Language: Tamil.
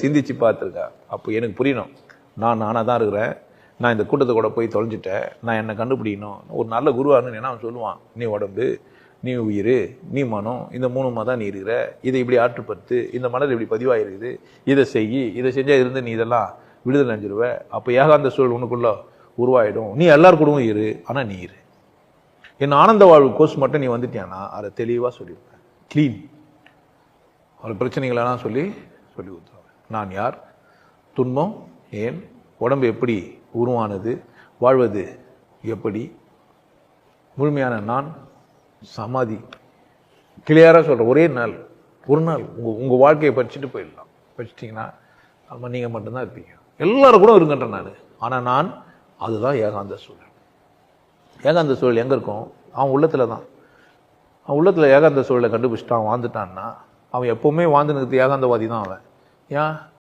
சிந்திச்சு பார்த்துருக்கா. அப்போ எனக்கு புரியணும், நான் நானாக தான் இருக்கிறேன், நான் இந்த கூட்டத்தை கூட போய் தொலைஞ்சிட்டேன், நான் என்னை கண்டுபிடிக்கணும். ஒரு நல்ல குருவானு என்ன அவன் சொல்லுவான், நீ உடம்பு, நீ உயிர், நீ மனம், இந்த மூணுமா தான் நீ இருக்கிற, இதை இப்படி ஆற்றுப்படுத்து, இந்த மனதில் இப்படி பதிவாயிருக்குது, இதை செய், இதை செஞ்சால் இருந்து நீ இதெல்லாம் விடுதலை அடைஞ்சிருவ, அப்போ ஏகாந்த சூழல் உனக்குள்ள உருவாயிடும், நீ எல்லார் கூடவும் இரு, ஆனால் நீ இரு. என் ஆனந்த வாழ்வு கோர்ஸ் மட்டும் நீ வந்துட்டியானா அதை தெளிவாக சொல்லியிருப்பேன். க்ளீன் ஒரு பிரச்சனைகளெல்லாம் சொல்லி கொடுத்துருவேன். நான் யார், துன்பம் ஏன், உடம்பு எப்படி உருவானது, வாழ்வது எப்படி, முழுமையான நான், சமாதி கிளியராக சொல்கிறேன். ஒரே நாள், ஒரு நாள் உங்கள் வாழ்க்கையை படிச்சுட்டு போயிடலாம். படிச்சிட்டிங்கன்னா ஆமாம் நீங்கள் மட்டும்தான் இருப்பீங்க, எல்லாரும் கூட இருக்கின்ற நான். ஆனால் நான் அதுதான் ஏகாந்த சூழல். ஏகாந்த சூழல் எங்கே இருக்கும்? அவன் உள்ளத்தில் தான். அவன் உள்ளத்தில் ஏகாந்த சூழலை கண்டுபிடிச்சிட்டான், வாழ்ந்துட்டான்னா அவன் எப்போவுமே வாழ்ந்துனுக்கு ஏகாந்தவாதி தான் அவன். ஏன்?